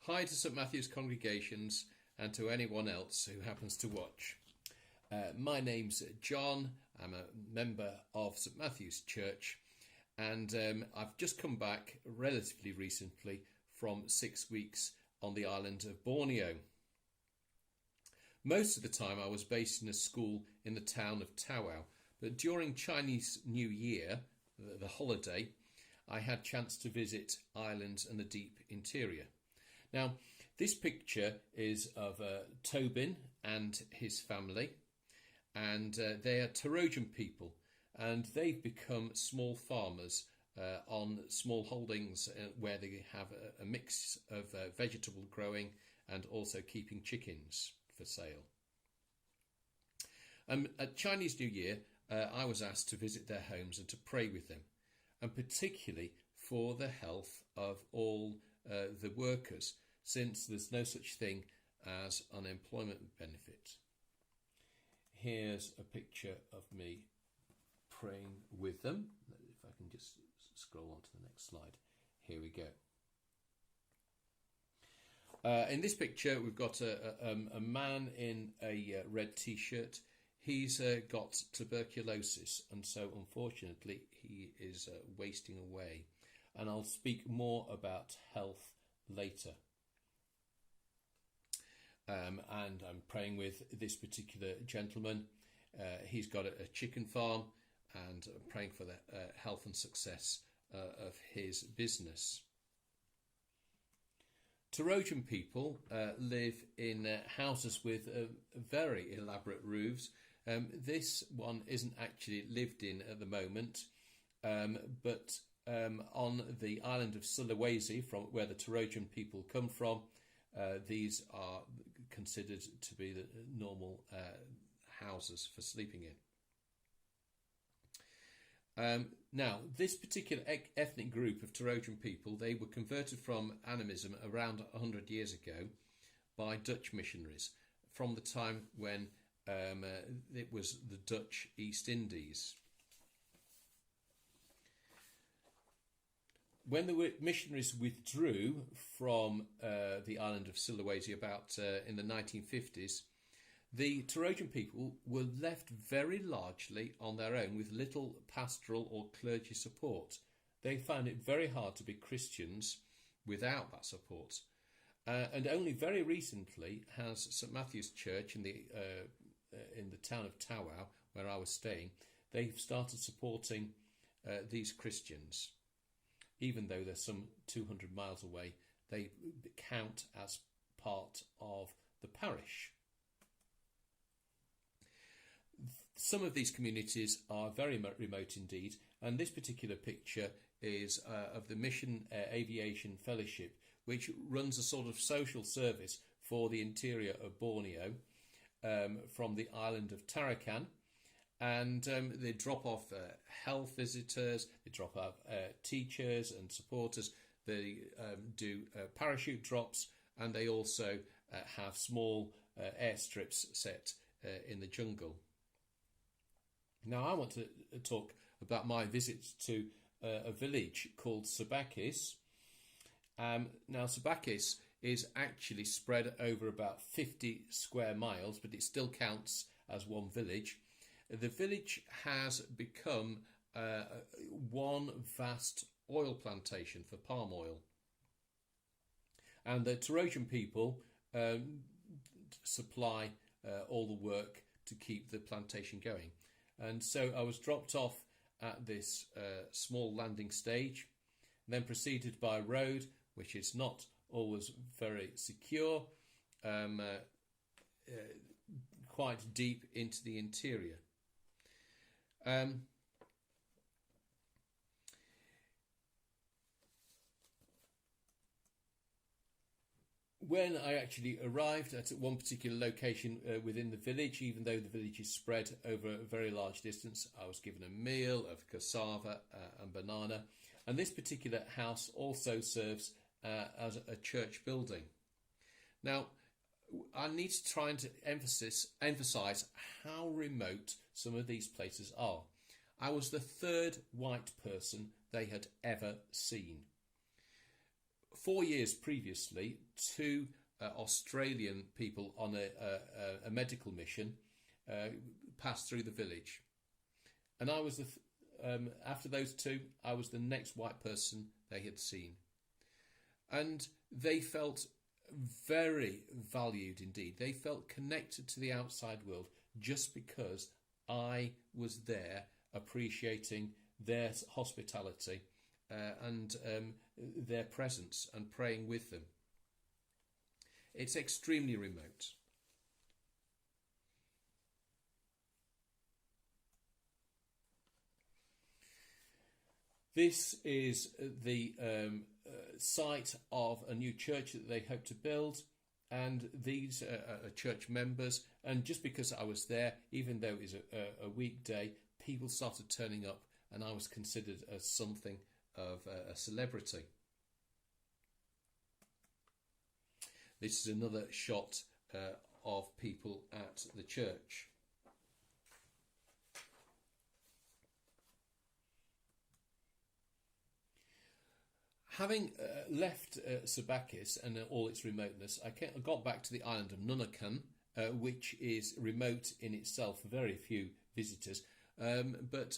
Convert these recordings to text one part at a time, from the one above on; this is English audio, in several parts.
Hi to St Matthew's congregations and to anyone else who happens to watch. My name's John. I'm a member of St Matthew's Church, and I've just come back relatively recently from 6 weeks on the island of Borneo. Most of the time I was based in a school in the town of Tawau, but during Chinese New Year, the holiday, I had chance to visit islands and the deep interior. Now, this picture is of Tobin and his family, and they are Tarojan people, and they've become small farmers on small holdings where they have a mix of vegetable growing and also keeping chickens for sale. At Chinese New Year, I was asked to visit their homes and to pray with them, and particularly for the health of all the workers, since there's no such thing as unemployment benefit. Here's a picture of me praying with them. If I can just scroll on to the next slide. Here we go. In this picture, we've got a man in a red t-shirt. He's got tuberculosis, and so unfortunately he is wasting away. And I'll speak more about health later. And I'm praying with this particular gentleman. He's got a chicken farm, and I'm praying for the health and success of his business. Tarojan people live in houses with very elaborate roofs. This one isn't actually lived in at the moment, but on the island of Sulawesi, from where the Tarojan people come from, these are considered to be the normal houses for sleeping in. Now, this particular ethnic group of Tarojan people, they were converted from animism around 100 years ago by Dutch missionaries from the time when it was the Dutch East Indies. When the missionaries withdrew from the island of Sulawesi about in the 1950s, the Tarojan people were left very largely on their own with little pastoral or clergy support. They found it very hard to be Christians without that support. And only very recently has St Matthew's Church in the town of Tawau, where I was staying, they've started supporting these Christians. Even though they're some 200 miles away, they count as part of the parish. Some of these communities are very remote indeed, and this particular picture is of the Mission Aviation Fellowship, which runs a sort of social service for the interior of Borneo from the island of Tarakan. And they drop off health visitors, they drop off teachers and supporters, they do parachute drops, and they also have small airstrips set in the jungle. Now I want to talk about my visit to a village called Sabakis. Now Sabakis is actually spread over about 50 square miles, but it still counts as one village. The village has become one vast oil plantation for palm oil. And the Tarojan people supply all the work to keep the plantation going. And so I was dropped off at this small landing stage, then proceeded by road, which is not always very secure, quite deep into the interior. When I actually arrived at one particular location within the village, even though the village is spread over a very large distance, I was given a meal of cassava and banana. And this particular house also serves as a church building. Now, I need to try and emphasize how remote some of these places are. I was the third white person they had ever seen. 4 years previously, two Australian people on a medical mission passed through the village. And I was after those two, I was the next white person they had seen. And they felt very valued indeed. They felt connected to the outside world just because I was there appreciating their hospitality and their presence and praying with them. It's extremely remote. This is the site of a new church that they hope to build, and these are church members. And just because I was there, even though it was a weekday, people started turning up, and I was considered as something of a celebrity. This is another shot of people at the church. Having left Sabakis and all its remoteness, I got back to the island of Nunakan, which is remote in itself, very few visitors. But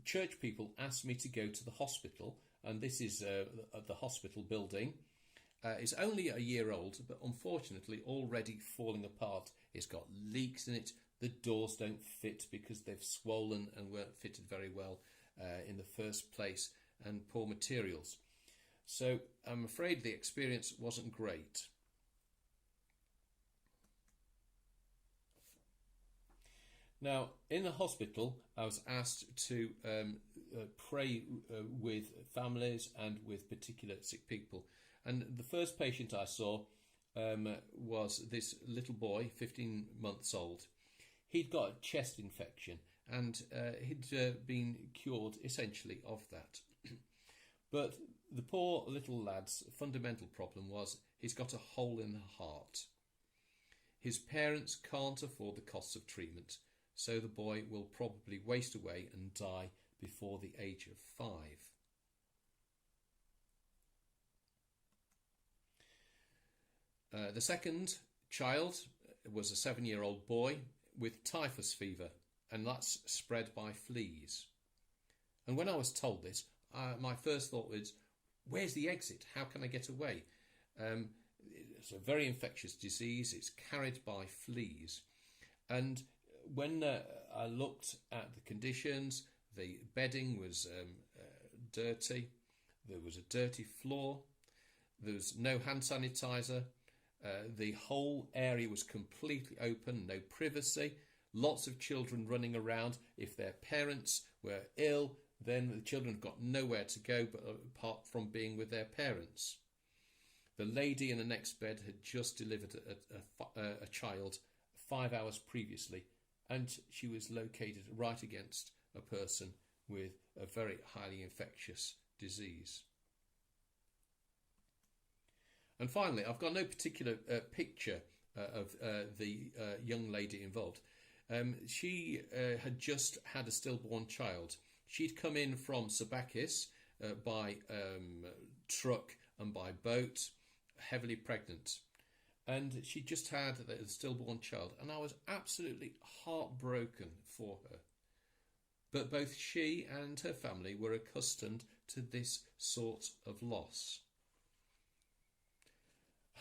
church people asked me to go to the hospital, and this is the hospital building. It's only a year old, but unfortunately already falling apart. It's got leaks in it. The doors don't fit because they've swollen and weren't fitted very well in the first place, and poor materials. So I'm afraid the experience wasn't great. Now, in the hospital, I was asked to pray with families and with particular sick people. And the first patient I saw was this little boy, 15 months old. He'd got a chest infection, and he'd been cured essentially of that. But the poor little lad's fundamental problem was he's got a hole in the heart. His parents can't afford the costs of treatment, so the boy will probably waste away and die before the age of 5. The second child was a 7-year-old boy with typhus fever, and that's spread by fleas. And when I was told this, my first thought was, where's the exit? How can I get away? It's a very infectious disease. It's carried by fleas. And when I looked at the conditions, the bedding was dirty. There was a dirty floor. There was no hand sanitizer. The whole area was completely open, no privacy. Lots of children running around. If their parents were ill, then the children got nowhere to go but apart from being with their parents. The lady in the next bed had just delivered a child 5 hours previously, and she was located right against a person with a very highly infectious disease. And finally, I've got no particular picture of the young lady involved. She had just had a stillborn child. She'd come in from Sabakis by truck and by boat, heavily pregnant. And she just had a stillborn child. And I was absolutely heartbroken for her. But both she and her family were accustomed to this sort of loss.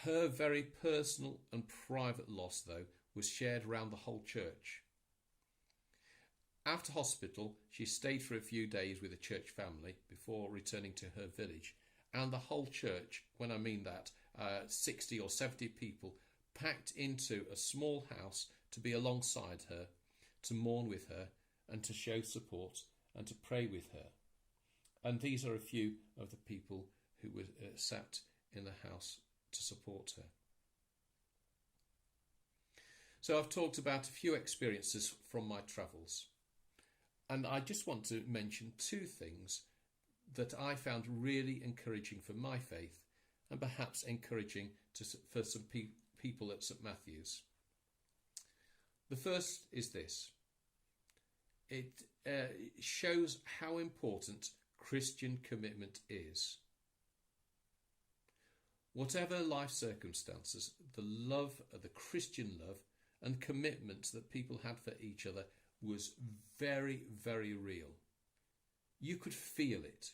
Her very personal and private loss, though, was shared around the whole church. After hospital, she stayed for a few days with the church family before returning to her village. And the whole church, when I mean that, 60 or 70 people packed into a small house to be alongside her, to mourn with her, and to show support and to pray with her. And these are a few of the people who were sat in the house to support her. So I've talked about a few experiences from my travels, and I just want to mention 2 things that I found really encouraging for my faith and perhaps encouraging for some people at St Matthew's. The first is this. It shows how important Christian commitment is. Whatever life circumstances, the love, the Christian love and commitment that people had for each other was very, very real. You could feel it.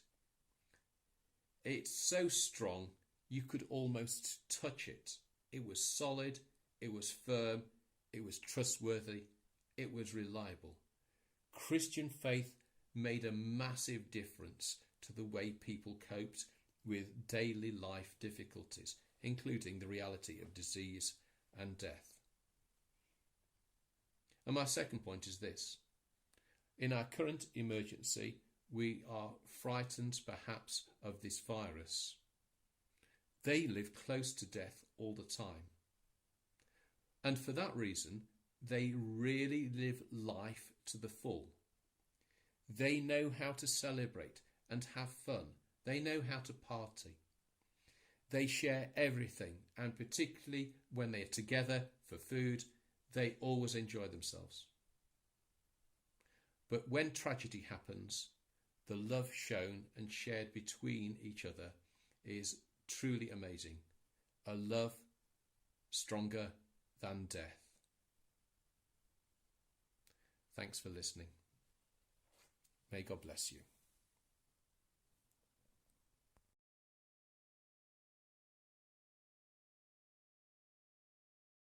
It's so strong, you could almost touch it. It was solid, it was firm, it was trustworthy, it was reliable. Christian faith made a massive difference to the way people coped with daily life difficulties, including the reality of disease and death. And my second point is this. In our current emergency, we are frightened perhaps of this virus. They live close to death all the time. And for that reason, they really live life to the full. They know how to celebrate and have fun. They know how to party. They share everything, and particularly when they are together for food, they always enjoy themselves. But when tragedy happens, the love shown and shared between each other is truly amazing. A love stronger than death. Thanks for listening. May God bless you.